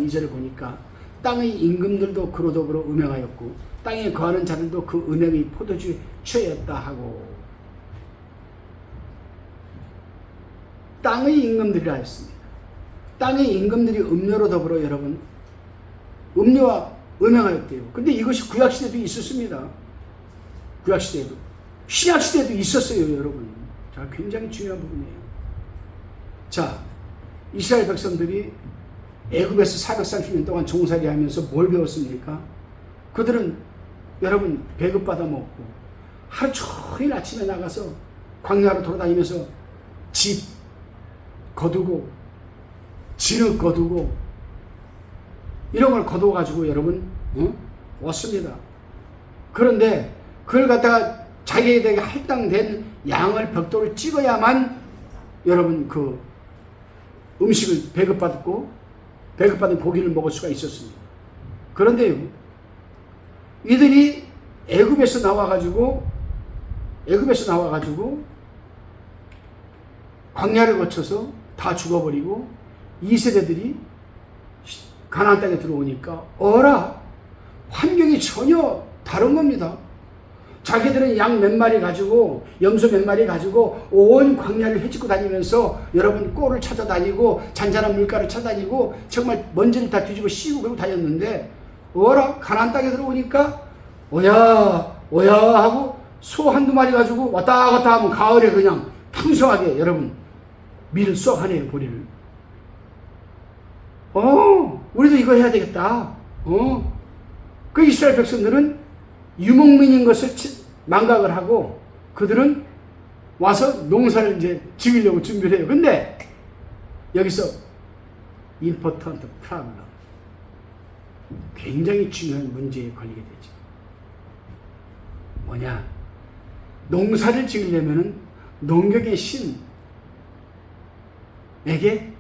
2절을 보니까 땅의 임금들도 그로 더불어 음행하였고 땅에 거하는 자들도 그 음행의 포도주에 취하였다 하고, 땅의 임금들이라 했습니다. 땅의 임금들이 음료로 더불어 여러분 음료와 음행하였대요. 근데 이것이 구약시대도 있었습니다. 구약시대에도. 신약시대에도 있었어요, 여러분. 자, 굉장히 중요한 부분이에요. 자, 이스라엘 백성들이 애굽에서 430년 동안 종살이 하면서 뭘 배웠습니까? 그들은 여러분 배급받아 먹고 하루 종일 아침에 나가서 광야로 돌아다니면서 집 거두고 진흙 거두고 이런 걸 거두어가지고 여러분 왔습니다. 그런데 그걸 갖다가 자기에게 할당된 양을 벽돌을 찍어야만 여러분 그 음식을 배급받은 고기를 먹을 수가 있었습니다. 그런데 이들이 애굽에서 나와가지고 광야를 거쳐서 다 죽어버리고 2세대들이 가나안 땅에 들어오니까 환경이 전혀 다른 겁니다. 자기들은 양 몇 마리 가지고 염소 몇 마리 가지고 온 광야를 헤집고 다니면서 여러분 꼴을 찾아다니고 잔잔한 물가를 찾아다니고 정말 먼지를 다 뒤집어 씌우고 그러고 다녔는데 가나안 땅에 들어오니까 오야 하고 소 한두 마리 가지고 왔다 갔다 하면 가을에 그냥 풍성하게 여러분 밀을 쏙 하네요, 보리를. 우리도 이거 해야 되겠다. 그 이스라엘 백성들은 유목민인 것을 망각을 하고 그들은 와서 농사를 이제 지으려고 준비를 해요. 근데 여기서 important problem, 굉장히 중요한 문제에 걸리게 되죠. 뭐냐? 농사를 지으려면은 농경의 신에게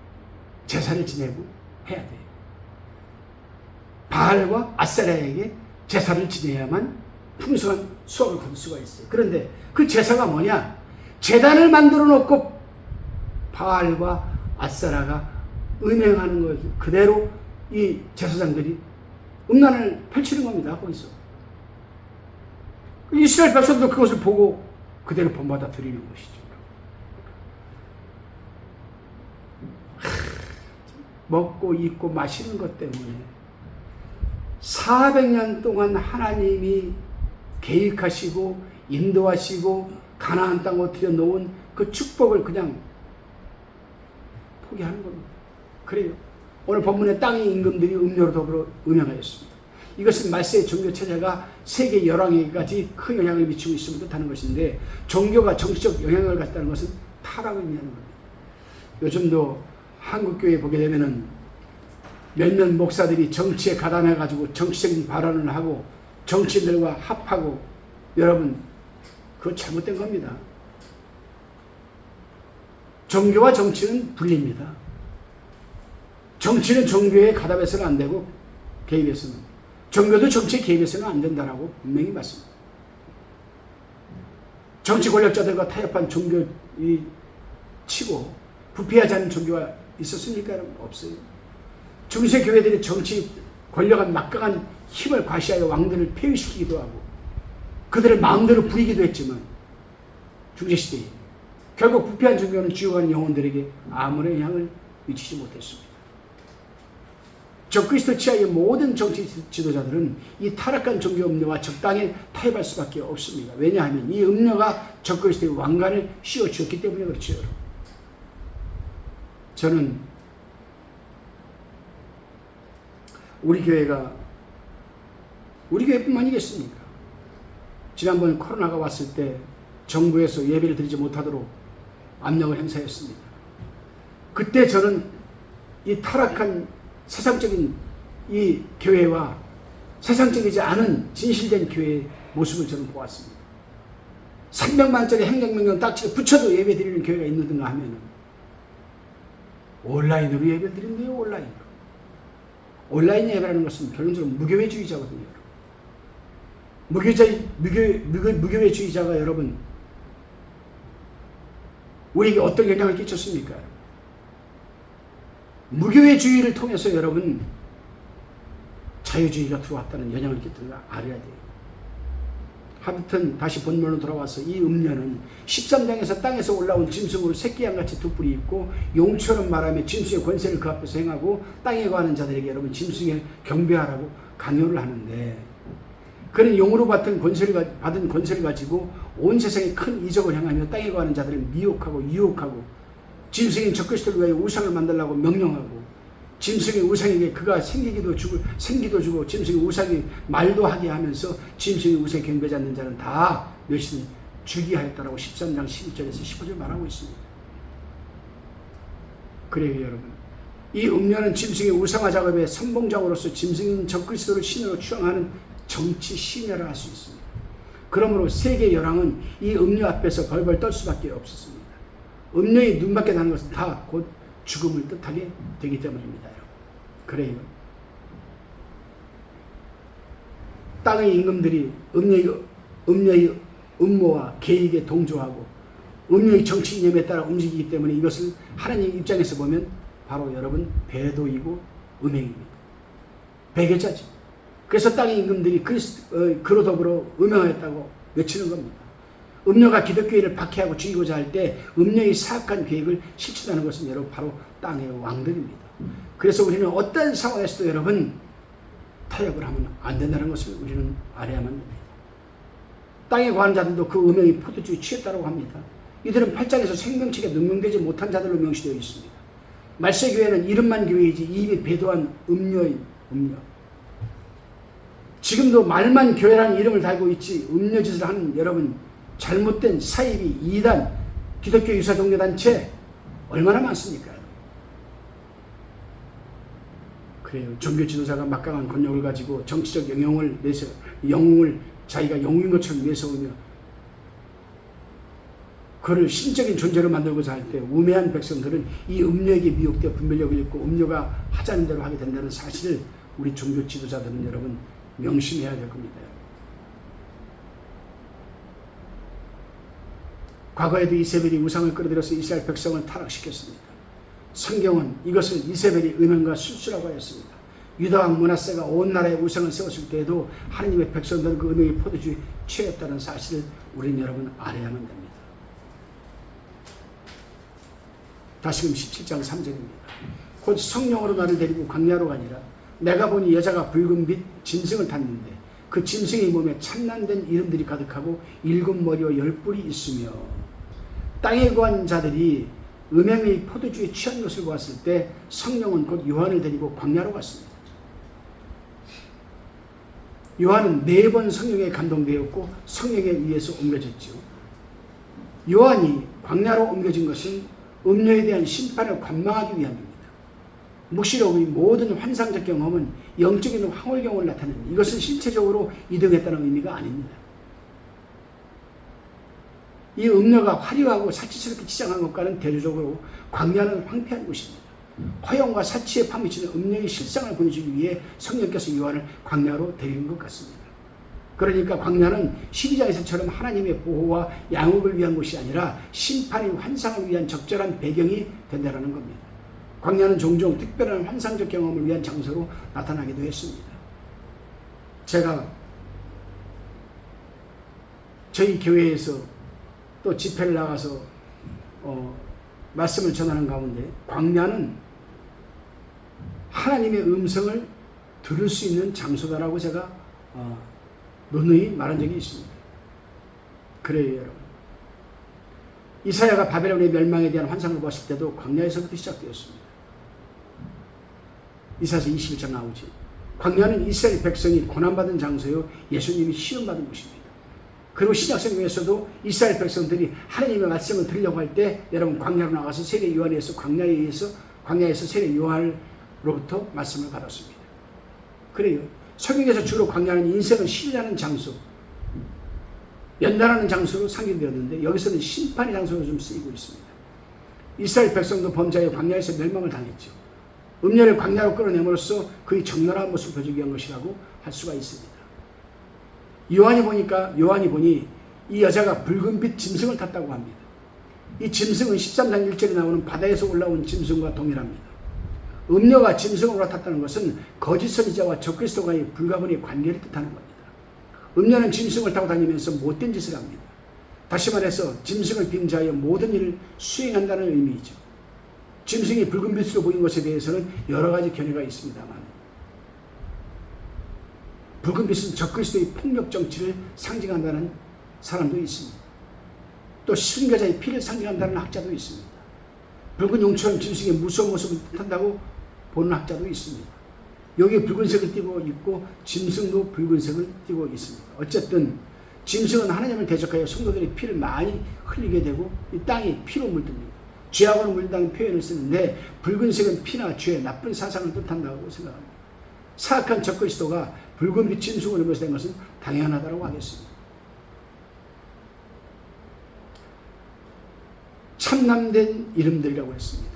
제사를 지내고 해야 돼요. 바알과 아세라에게 제사를 지내야만 풍성한 수확을 거둘 수가 있어요. 그런데 그 제사가 뭐냐? 제단을 만들어 놓고 바알과 아세라가 음행하는 것 그대로 이 제사장들이 음란을 펼치는 겁니다. 거기서 이스라엘 백성도 그것을 보고 그대로 본받아 드리는 것이죠. 먹고 입고 마시는 것 때문에 400년 동안 하나님이 계획하시고 인도하시고 가나안 땅으로 들여놓은 그 축복을 그냥 포기하는 겁니다. 그래요. 오늘 본문의 땅의 임금들이 음료로 더불어 음행하였습니다. 이것은 말세의 종교 체제가 세계 열왕에게까지 큰 영향을 미치고 있음을 뜻하는 것인데, 종교가 정치적 영향을 갖다는 것은 타락을 의미하는 겁니다. 요즘도 한국교회 보게 되면은 몇몇 목사들이 정치에 가담해가지고 정치적인 발언을 하고 정치인들과 합하고, 여러분 그거 잘못된 겁니다. 종교와 정치는 분리입니다. 정치는 종교에 가담해서는 안 되고 개입해서는, 종교도 정치에 개입해서는 안 된다라고 분명히 말씀합니다. 정치 권력자들과 타협한 종교 치고 부패하지 않은 종교가 있었습니까? 없어요. 중세 교회들이 정치 권력한 막강한 힘을 과시하여 왕들을 폐위시키기도 하고 그들을 마음대로 부리기도 했지만, 중세시대에 결국 부패한 종교는 죽어가는 영혼들에게 아무런 영향을 미치지 못했습니다. 적그리스도 치하의 모든 정치 지도자들은 이 타락한 종교 음료와 적당히 타협할 수밖에 없습니다. 왜냐하면 이 음료가 적그리스도의 왕관을 씌워주었기 때문에 그렇죠. 저는 우리 교회뿐만이겠습니까? 지난번 코로나가 왔을 때 정부에서 예배를 드리지 못하도록 압력을 행사했습니다. 그때 저는 이 타락한 세상적인 이 교회와 세상적이지 않은 진실된 교회의 모습을 저는 보았습니다. 300만짜리 행정명령 딱지를 붙여도 예배 드리는 교회가 있는가 하면 온라인으로 예배를 드린대요. 온라인 예배라는 것은 결론적으로 무교회주의자거든요. 무교회주의자가 여러분 우리에게 어떤 영향을 끼쳤습니까? 무교회주의를 통해서 여러분 자유주의가 들어왔다는 영향을 끼치는 걸 알아야 돼요. 하여튼 다시 본문으로 돌아와서 이 음녀는 13장에서 땅에서 올라온 짐승으로 새끼양같이 두 뿔이 있고 용처럼 말하며 짐승의 권세를 그 앞에서 행하고 땅에 거하는 자들에게 여러분 짐승을 경배하라고 강요를 하는데, 그는 용으로 받은 권세를 가지고 온 세상에 큰 이적을 행하며 땅에 거하는 자들을 미혹하고 유혹하고 짐승인 적그리스도를 위하여 우상을 만들라고 명령하고 짐승의 우상에게 그가 생기도 주고 짐승의 우상이 말도 하게 하면서 짐승의 우상에 경배하지 않는 자는 다 멸시는 주게 하였다라고 13장 11절에서 15절 말하고 있습니다. 그래요 여러분, 이 음녀는 짐승의 우상화 작업의 선봉장으로서 짐승인 적그리스도를 신으로 추앙하는 정치 심야를 할 수 있습니다. 그러므로 세계 열왕은 이 음녀 앞에서 벌벌 떨 수밖에 없었습니다. 음녀의 눈밖에 나는 것은 다 곧 죽음을 뜻하게 되기 때문입니다. 그래요. 땅의 임금들이 음녀의 음모와 계획에 동조하고 음녀의 정치 이념에 따라 움직이기 때문에 이것을 하나님 입장에서 보면 바로 여러분 배도이고 음행입니다. 배교자죠. 그래서 땅의 임금들이 그로 더불어 음행하였다고 외치는 겁니다. 음녀가 기독교회를 박해하고 죽이고자 할 때 음녀의 사악한 계획을 실천하는 것은 여러분 바로 땅의 왕들입니다. 그래서 우리는 어떤 상황에서도 여러분 타협을 하면 안 된다는 것을 우리는 알아야만 됩니다. 땅에 거하는 자들도 그 음행의 포도주에 취했다고 합니다. 이들은 8장에서 생명책에 능명되지 못한 자들로 명시되어 있습니다. 말세교회는 이름만 교회이지 이미 배도한 음녀의 음녀. 지금도 말만 교회라는 이름을 달고 있지 음녀짓을 하는 여러분 잘못된 사이비, 이단, 기독교 유사 종교단체 얼마나 많습니까? 그래요. 종교 지도자가 막강한 권력을 가지고 정치적 영웅을 자기가 영웅인 것처럼 내세우며 그를 신적인 존재로 만들고자 할 때 우매한 백성들은 이 음녀에게 미혹되어 분별력을 잃고 음녀가 하자는 대로 하게 된다는 사실을 우리 종교 지도자들은 여러분 명심해야 될 겁니다. 과거에도 이세벨이 우상을 끌어들여서 이스라엘 백성을 타락시켰습니다. 성경은 이것을 이세벨의 음행과 술수라고 하였습니다. 유다왕 므낫세가 온 나라에 우상을 세웠을 때에도 하나님의 백성들은 그 음행의 포도주에 취했다는 사실을 우리는 여러분 알아야만 됩니다. 다시금 17장 3절입니다. 곧 성령으로 나를 데리고 광야로 가니라. 내가 보니 여자가 붉은 빛 짐승을 탔는데 그 짐승의 몸에 참난된 이름들이 가득하고 7머리와 10뿔이 있으며 땅에 거한 자들이 음행의 포도주에 취한 것을 보았을 때 성령은 곧 요한을 데리고 광야로 갔습니다. 요한은 4번 성령에 감동되었고 성령에 의해서 옮겨졌죠. 요한이 광야로 옮겨진 것은 음녀에 대한 심판을 관망하기 위함입니다. 묵시록의 모든 환상적 경험은 영적인 황홀경을 나타냅니다. 이것은 신체적으로 이동했다는 의미가 아닙니다. 이 음녀가 화려하고 사치스럽게 치장한 것과는 대조적으로 광야는 황폐한 곳입니다. 허영과 사치에 파묻히는 음녀의 실상을 보여주기 위해 성령께서 요한을 광야로 데리는 것 같습니다. 그러니까 광야는 12장에서처럼 하나님의 보호와 양육을 위한 곳이 아니라 심판의 환상을 위한 적절한 배경이 된다는 겁니다. 광야는 종종 특별한 환상적 경험을 위한 장소로 나타나기도 했습니다. 제가 저희 교회에서 또 집회를 나가서 말씀을 전하는 가운데 광야는 하나님의 음성을 들을 수 있는 장소다라고 제가 누누이 말한 적이 있습니다. 그래요 여러분. 이사야가 바벨론의 멸망에 대한 환상을 봤을 때도 광야에서부터 시작되었습니다. 이사야서 21장 나오지. 광야는 이스라엘 백성이 고난받은 장소요 예수님이 시험받은 곳입니다. 그리고 신약성경에서도 이스라엘 백성들이 하나님의 말씀을 들으려고 할 때 여러분 광야로 나가서 세례 요한에서 광야에서 세례 요한으로부터 말씀을 받았습니다. 그래요. 성경에서 주로 광야는 인생을 신뢰하는 장소, 연단하는 장소로 상징되었는데 여기서는 심판의 장소로 좀 쓰이고 있습니다. 이스라엘 백성도 범죄하여 광야에서 멸망을 당했죠. 음녀를 광야로 끌어내므로써 그의 적나라한 모습을 보여주기 위한 것이라고 할 수가 있습니다. 요한이 보니 이 여자가 붉은빛 짐승을 탔다고 합니다. 이 짐승은 13장 1절에 나오는 바다에서 올라온 짐승과 동일합니다. 음녀가 짐승을 올라탔다는 것은 거짓 선지자와 적그리스도와의 불가분의 관계를 뜻하는 겁니다. 음녀는 짐승을 타고 다니면서 못된 짓을 합니다. 다시 말해서 짐승을 빙자하여 모든 일을 수행한다는 의미이죠. 짐승이 붉은빛으로 보인 것에 대해서는 여러 가지 견해가 있습니다만 붉은빛은 적그리스도의 폭력 정치를 상징한다는 사람도 있습니다. 또 순교자의 피를 상징한다는 학자도 있습니다. 붉은 용처럼 짐승의 무서운 모습을 뜻한다고 보는 학자도 있습니다. 여기 붉은색을 띠고 있고 짐승도 붉은색을 띠고 있습니다. 어쨌든 짐승은 하나님을 대적하여 성도들의 피를 많이 흘리게 되고 이 땅이 피로 물듭니다. 죄악으로 물린다는 표현을 쓰는데 붉은색은 피나 죄, 나쁜 사상을 뜻한다고 생각합니다. 사악한 적그리스도가 붉은빛 짐승을 입어서 된 것은 당연하다고 하겠습니다. 참남된 이름들이라고 했습니다.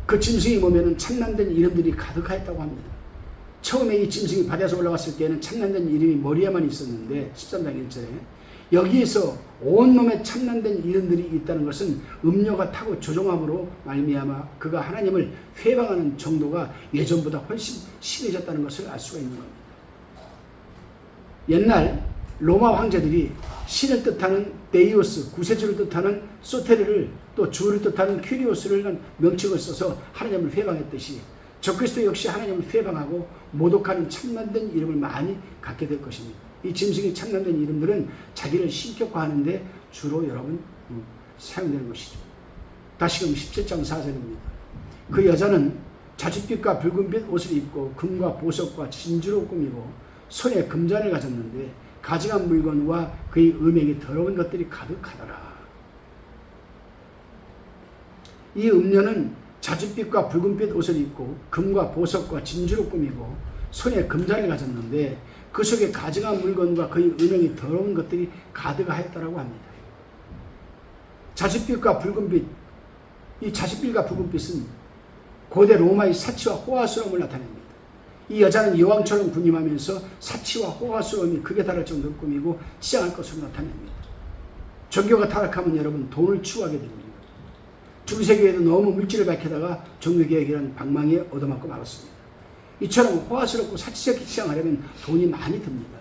그 짐승이 보면 참남된 이름들이 가득하였다고 합니다. 처음에 이 짐승이 바다에서 올라갔을 때는 참남된 이름이 머리에만 있었는데 13장 1절에 여기에서 온몸에 참남된 이름들이 있다는 것은 음녀가 타고 조종함으로 말미암아 그가 하나님을 회방하는 정도가 예전보다 훨씬 심해졌다는 것을 알 수가 있는 겁니다. 옛날 로마 황제들이 신을 뜻하는 데이오스, 구세주를 뜻하는 소테르를 또 주를 뜻하는 큐리오스를 명칭을 써서 하나님을 회방했듯이 적그리스도 역시 하나님을 회방하고 모독하는 참남된 이름을 많이 갖게 될 것입니다. 이 짐승이 참남된 이름들은 자기를 신격화하는데 주로 여러분 사용되는 것이죠. 다시금 17장 4절입니다. 그 여자는 자줏빛과 붉은빛 옷을 입고 금과 보석과 진주로 꾸미고 손에 금잔을 가졌는데 가증한 물건과 그의 음행이 더러운 것들이 가득하더라. 이 음녀는 자줏빛과 붉은빛 옷을 입고 금과 보석과 진주로 꾸미고 손에 금잔을 가졌는데 그 속에 가증한 물건과 그의 음행이 더러운 것들이 가득하였다라고 합니다. 자줏빛과 붉은빛, 이 자줏빛과 붉은빛은 고대 로마의 사치와 호화스러움을 나타냅니다. 이 여자는 여왕처럼 군림하면서 사치와 호화스러움이 극에 달할 정도로 꾸미고 치장할 것으로 나타냅니다. 종교가 타락하면 여러분 돈을 추구하게 됩니다. 중세교회도 너무 물질을 밝히다가 종교개혁이라는 방망이에 얻어맞고 말았습니다. 이처럼 호화스럽고 사치스럽게 치장하려면 돈이 많이 듭니다.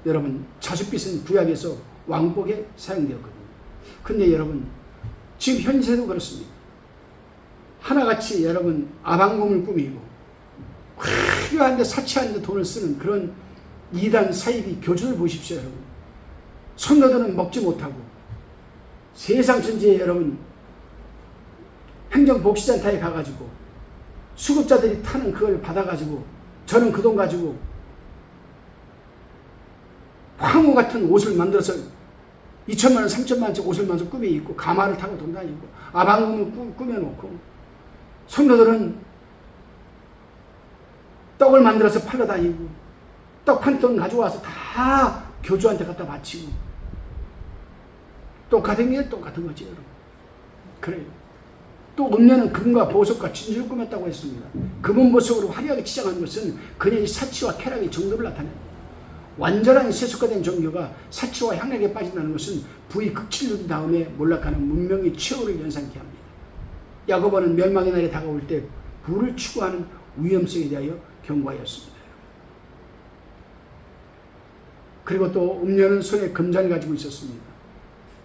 여러분 자줏빛은 구약에서 왕복에 사용되었거든요. 근데 여러분 지금 현세도 그렇습니다. 하나같이 여러분 아방궁을 꾸미고 화려한데 사치하는데 돈을 쓰는 그런 이단 사이비 교주를 보십시오. 여러분 성도들은 먹지 못하고 세상 전체에 여러분 행정복지센터에 가가지고 수급자들이 타는 그걸 받아가지고 저는 그 돈 가지고 황후 같은 옷을 만들어서 2천만 원, 3천만 원짜리 옷을 만들어서 꾸며 입고 가마를 타고 돈 다니고 아방궁을 꾸며놓고 성도들은 떡을 만들어서 팔러 다니고 떡 한 돈 가져와서 다 교주한테 갖다 바치고 똑같은 게 똑같은 거지 여러분. 그래요. 또 음녀는 금과 보석과 진주를 꾸몄다고 했습니다. 금은 보석으로 화려하게 치장한 것은 그녀의 사치와 쾌락의 정도를 나타냅니다. 완전한 세속화된 종교가 사치와 향락에 빠진다는 것은 부의 극치를 누린 다음에 몰락하는 문명의 최후를 연상케 합니다. 야고보는 멸망의 날이 다가올 때 부를 추구하는 위험성에 대하여 경고하였습니다. 그리고 또 음녀는 손에 금잔을 가지고 있었습니다.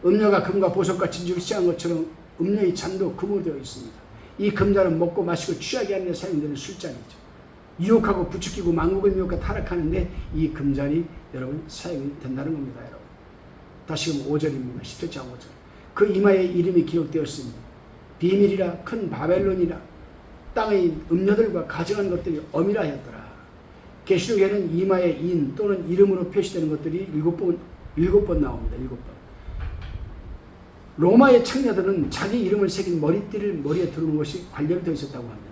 음녀가 금과 보석과 진주를 시작한 것처럼 음녀의 잔도 금으로 되어 있습니다. 이 금잔은 먹고 마시고 취하게 하는 데 사용되는 술잔이죠. 유혹하고 부추기고 만국을 미혹하 타락하는데 이 금잔이 여러분 사용이 된다는 겁니다. 여러분 다시금 5절입니다. 17장 5절 그 이마에 이름이 기록되었으니 비밀이라 큰 바벨론이라 땅의 음녀들과 가증한 것들이 엄이라 하였더라. 계시록에는 이마에 인 또는 이름으로 표시되는 것들이 7번 나옵니다. 7번. 로마의 창녀들은 자기 이름을 새긴 머리띠를 머리에 두르는 것이 관례되어 있었다고 합니다.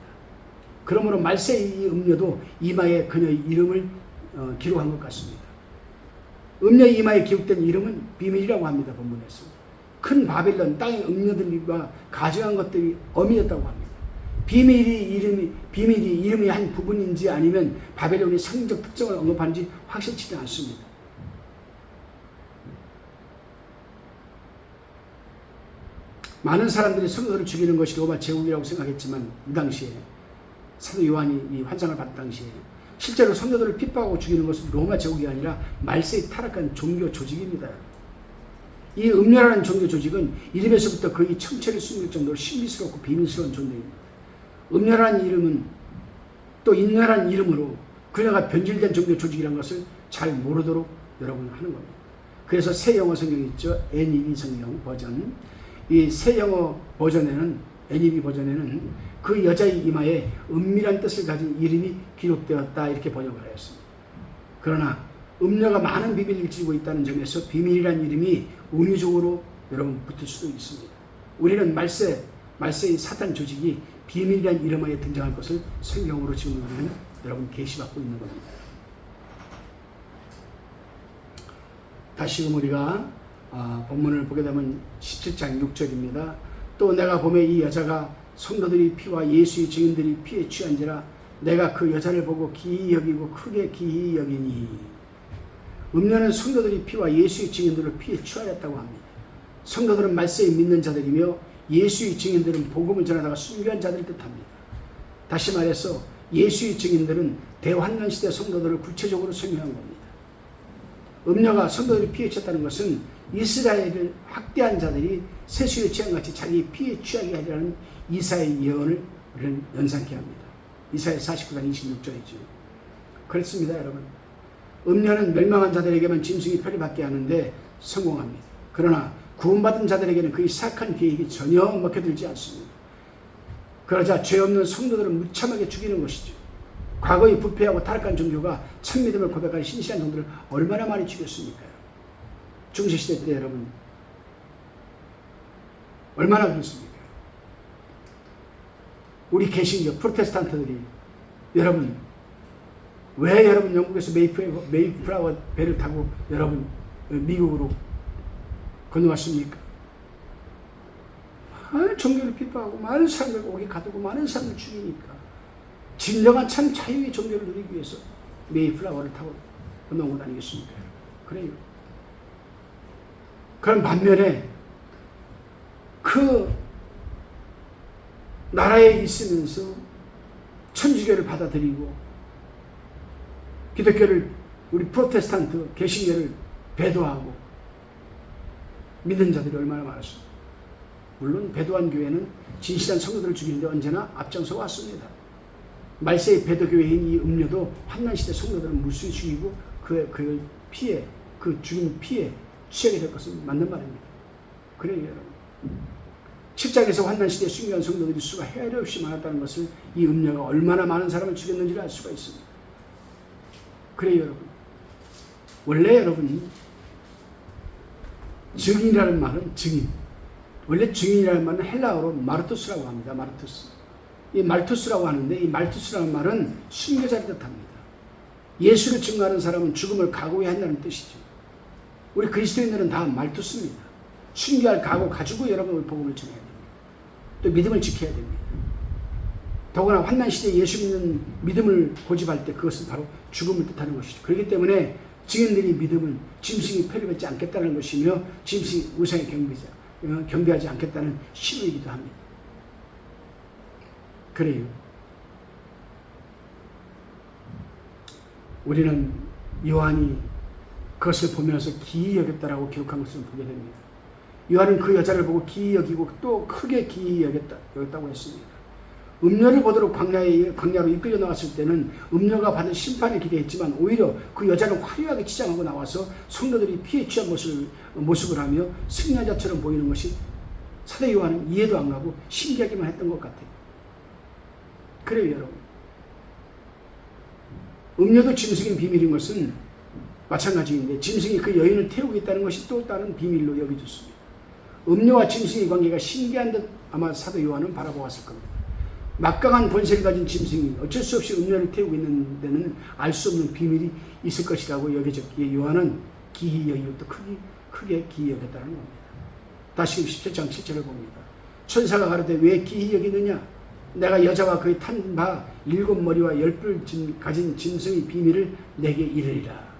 그러므로 말세의 음녀도 이마에 그녀의 이름을 기록한 것 같습니다. 음녀의 이마에 기록된 이름은 비밀이라고 합니다. 본문에서. 큰 바벨론 땅의 음녀들과 가증한 것들이 엄이었다고 합니다. 비밀이 이름의 한 부분인지 아니면 바벨론의 상징적 특성을 언급하는지 확실치는 않습니다. 많은 사람들이 성도들을 죽이는 것이 로마 제국이라고 생각했지만 이 당시에 사도 요한이 이 환상을 봤던 당시에 실제로 성도들을 핍박하고 죽이는 것은 로마 제국이 아니라 말세에 타락한 종교 조직입니다. 이 음녀라는 종교 조직은 이름에서부터 거의 청체를 숨길 정도로 신비스럽고 비밀스러운 존재입니다. 음녀라는 이름은 또 인녀라는 이름으로 그녀가 변질된 종교 조직이라는 것을 잘 모르도록 여러분 하는 겁니다. 그래서 새 영어 성경이 있죠. NEB 성경 버전. 이 새 영어 버전에는 NEB 버전에는 그 여자의 이마에 은밀한 뜻을 가진 이름이 기록되었다 이렇게 번역을 하였습니다. 그러나 음녀가 많은 비밀을 지니고 있다는 점에서 비밀이라는 이름이 은유적으로 여러분 붙을 수도 있습니다. 우리는 말세의 사탄 조직이 비밀이라는 이름하에 등장할 것을 성경으로 지금 우리는 여러분 계시받고 있는 겁니다. 다시금 우리가 본문을 보게 되면 17장 6절입니다. 또 내가 보매 이 여자가 성도들이 피와 예수의 증인들이 피에 취한지라 내가 그 여자를 보고 기이 여기고 크게 기이 여기니. 음녀는 성도들이 피와 예수의 증인들을 피에 취하였다고 합니다. 성도들은 말세에 믿는 자들이며 예수의 증인들은 복음을 전하다가 순교한 자들을 뜻합니다. 다시 말해서 예수의 증인들은 대환난시대 성도들을 구체적으로 설명한 겁니다. 음녀가 성도들이 피에 취했다는 것은 이스라엘을 학대한 자들이 세수에 취한같이 자기 피에 취하게 하리라는 이사야의 예언을 우리는 연상케 합니다. 이사야 49장 26절이죠. 그렇습니다, 여러분. 음녀는 멸망한 자들에게만 짐승이 편리받게 하는데 성공합니다. 그러나 구원받은 자들에게는 그의 사악한 계획이 전혀 먹혀들지 않습니다. 그러자 죄 없는 성도들을 무참하게 죽이는 것이죠. 과거의 부패하고 타락한 종교가 참믿음을 고백하는 신실한 종들을 얼마나 많이 죽였습니까? 중세시대 때 여러분 얼마나 그랬습니까? 우리 개신교 프로테스탄트들이 여러분 왜 여러분 영국에서 메이플라워 배를 타고 여러분 미국으로 건너왔습니까? 많은 종교를 핍박하고 많은 사람을 오게 가두고 많은 사람을 죽이니까 진정한 참 자유의 종교를 누리기 위해서 메이플라워를 타고 건너온 것 아니겠습니까? 그래요. 그런 반면에 그 나라에 있으면서 천주교를 받아들이고 기독교를 우리 프로테스탄트 개신교를 배도하고 믿는 자들이 얼마나 많았습니까? 물론 배도한 교회는 진실한 성도들을 죽이는데 언제나 앞장서 왔습니다. 말세의 배도교회인 이 음료도 환난시대 성도들을 무수히 죽이고 그 피해, 그 죽인 피해 취하게 될 것은 맞는 말입니다. 그래요, 여러분. 7장에서 환난시대에 순교한 성도들이 수가 헤아려 없이 많았다는 것을 이 음녀가 얼마나 많은 사람을 죽였는지를 알 수가 있습니다. 그래요, 여러분. 원래 여러분 증인이라는 말은 증인. 원래 증인이라는 말은 헬라어로 마르투스라고 합니다. 마르투스. 이 말투스라고 하는데 이 말투스라는 말은 순교자를 뜻합니다. 예수를 증거하는 사람은 죽음을 각오해야 한다는 뜻이죠. 우리 그리스도인들은 다 말투스입니다. 순교할 각오 가지고 여러분의 복음을 전해야 됩니다. 또 믿음을 지켜야 됩니다. 더구나 환난시대에 예수 믿는 믿음을 고집할 때 그것은 바로 죽음을 뜻하는 것이죠. 그렇기 때문에 증인들이 믿음을 짐승이 편리받지 않겠다는 것이며 짐승이 우상에 경배하지 않겠다는 신호이기도 합니다. 그래요. 우리는 요한이 그것을 보면서 기이 여겼다라고 기록한 것을 보게 됩니다. 요한은 그 여자를 보고 기이 여기고 또 크게 기이 여겼다고 했습니다. 음녀를 보도록 광야로 이끌려 나왔을 때는 음녀가 받은 심판을 기대했지만 오히려 그 여자는 화려하게 치장하고 나와서 성도들이 피해 취한 모습을 하며 승리한 자처럼 보이는 것이 사도 요한은 이해도 안 가고 신기하기만 했던 것 같아요. 그래요, 여러분. 음녀도 짐승인 비밀인 것은 마찬가지인데 짐승이 그 여인을 태우고 있다는 것이 또 다른 비밀로 여겨졌습니다. 음녀와 짐승의 관계가 신기한 듯 아마 사도 요한은 바라보았을 겁니다. 막강한 권세를 가진 짐승이 어쩔 수 없이 음녀를 태우고 있는 데는 알 수 없는 비밀이 있을 것이라고 여겨졌기에 요한은 기이 여기고 또 크게 기이 여겼다는 겁니다. 다시금 17장 7절을 봅니다. 천사가 가로되 왜 기이 여기느냐? 내가 여자와 그의 탄 바 7머리와 10뿔 가진 짐승의 비밀을 내게 이르리라.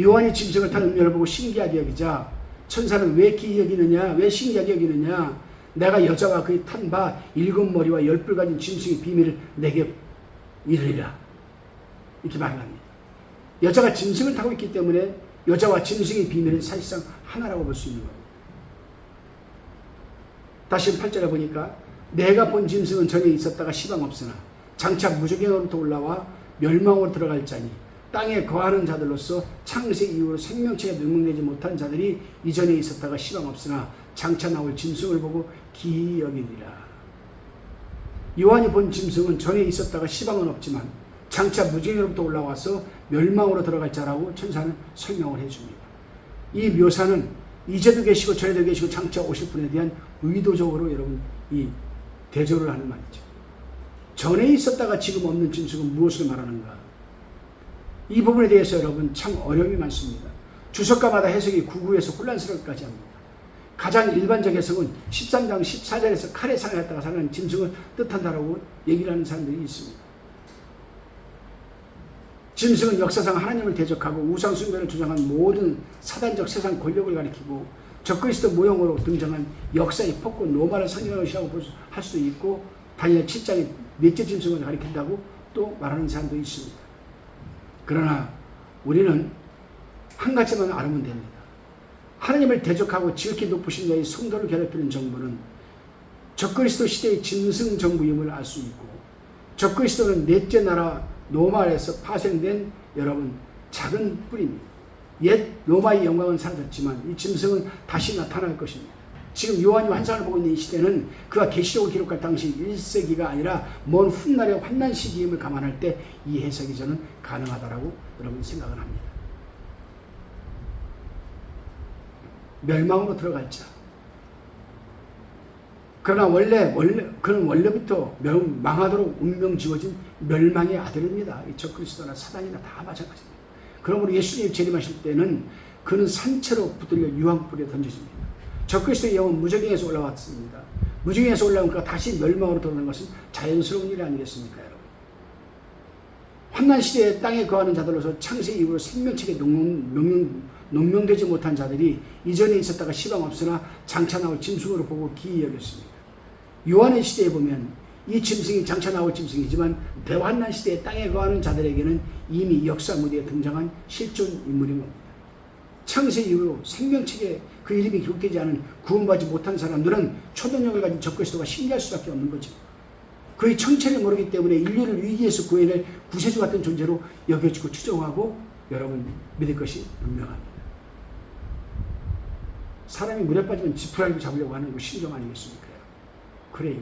요한이 짐승을 탄 음녀를 보고 신기하게 여기자 천사는 왜 기이 여기느냐, 왜 신기하게 여기느냐, 내가 여자와 그의 탄 바 7머리와 10뿔 가진 짐승의 비밀을 내게 이르리라, 이렇게 말을 합니다. 여자가 짐승을 타고 있기 때문에 여자와 짐승의 비밀은 사실상 하나라고 볼 수 있는 겁니다. 다시 8절에 보니까 내가 본 짐승은 전에 있었다가 시방 없으나 장차 무저갱으로부터 올라와 멸망으로 들어갈 자니 땅에 거하는 자들로서 창세 이후로 생명체가 능명되지 못한 자들이 이전에 있었다가 시방 없으나 장차 나올 짐승을 보고 기이 여기리라. 요한이 본 짐승은 전에 있었다가 시방은 없지만 장차 무저갱으로부터 올라와서 멸망으로 들어갈 자라고 천사는 설명을 해줍니다. 이 묘사는 이제도 계시고 전에도 계시고 장차 오실 분에 대한 의도적으로 여러분 이 대조를 하는 말이죠. 전에 있었다가 지금 없는 짐승은 무엇을 말하는가? 이 부분에 대해서 여러분 참 어려움이 많습니다. 주석가마다 해석이 구구해서 혼란스럽기까지 합니다. 가장 일반적 해석은 13장 14절에서 칼에 상하였다가 살아난 짐승을 뜻한다라고 얘기를 하는 사람들이 있습니다. 짐승은 역사상 하나님을 대적하고 우상 숭배를 주장한 모든 사단적 세상 권력을 가리키고 적그리스도 모형으로 등장한 역사의 폭군 로마를 상징하는 것이라고 할 수도 있고 다니엘 7장의 넷째 짐승을 가리킨다고 또 말하는 사람도 있습니다. 그러나 우리는 한 가지만 알면 됩니다. 하나님을 대적하고 지극히 높으신 자의 성도를 괴롭히는 정부는 적그리스도 시대의 짐승 정부임을 알 수 있고, 적그리스도는 넷째 나라 로마에서 파생된 여러분 작은 뿌리입니다. 옛 로마의 영광은 사라졌지만 이 짐승은 다시 나타날 것입니다. 지금 요한이 환상을 보고 있는 이 시대는 그가 계시록을 기록할 당시 1세기가 아니라 먼 훗날의 환난 시기임을 감안할 때 이 해석이 저는 가능하다라고 여러분 생각을 합니다. 멸망으로 들어갈 자. 그러나 그는 원래부터 망하도록 운명 지어진 멸망의 아들입니다. 이 적그리스도나 사단이나 다 마찬가지입니다. 그러므로 예수님이 재림하실 때는 그는 산채로 붙들려 유황불에 던져집니다. 적그리스도의 영은 무저갱에서 올라왔습니다. 무저갱에서 올라온 그가 다시 멸망으로 돌아오는 것은 자연스러운 일 아니겠습니까, 여러분? 환난 시대에 땅에 거하는 자들로서 창세 이후로 생명체계 농명되지 못한 자들이 이전에 있었다가 시방 없으나 장차 나올 짐승으로 보고 기이 여겼습니다. 요한의 시대에 보면 이 짐승이 장차 나올 짐승이지만 대환난 시대에 땅에 거하는 자들에게는 이미 역사 무대에 등장한 실존 인물인 겁니다. 창세 이후로 생명체계 그 이름이 기록되지 않은 구원받지 못한 사람들은 초능력을 가진 적그리스도가 신기할 수밖에 없는 거죠. 그의 정체를 모르기 때문에 인류를 위기에서 구해낼 구세주 같은 존재로 여겨지고 추정하고 여러분 믿을 것이 분명합니다. 사람이 물에 빠지면 지푸라기로 잡으려고 하는 거 신종 아니겠습니까? 그래요.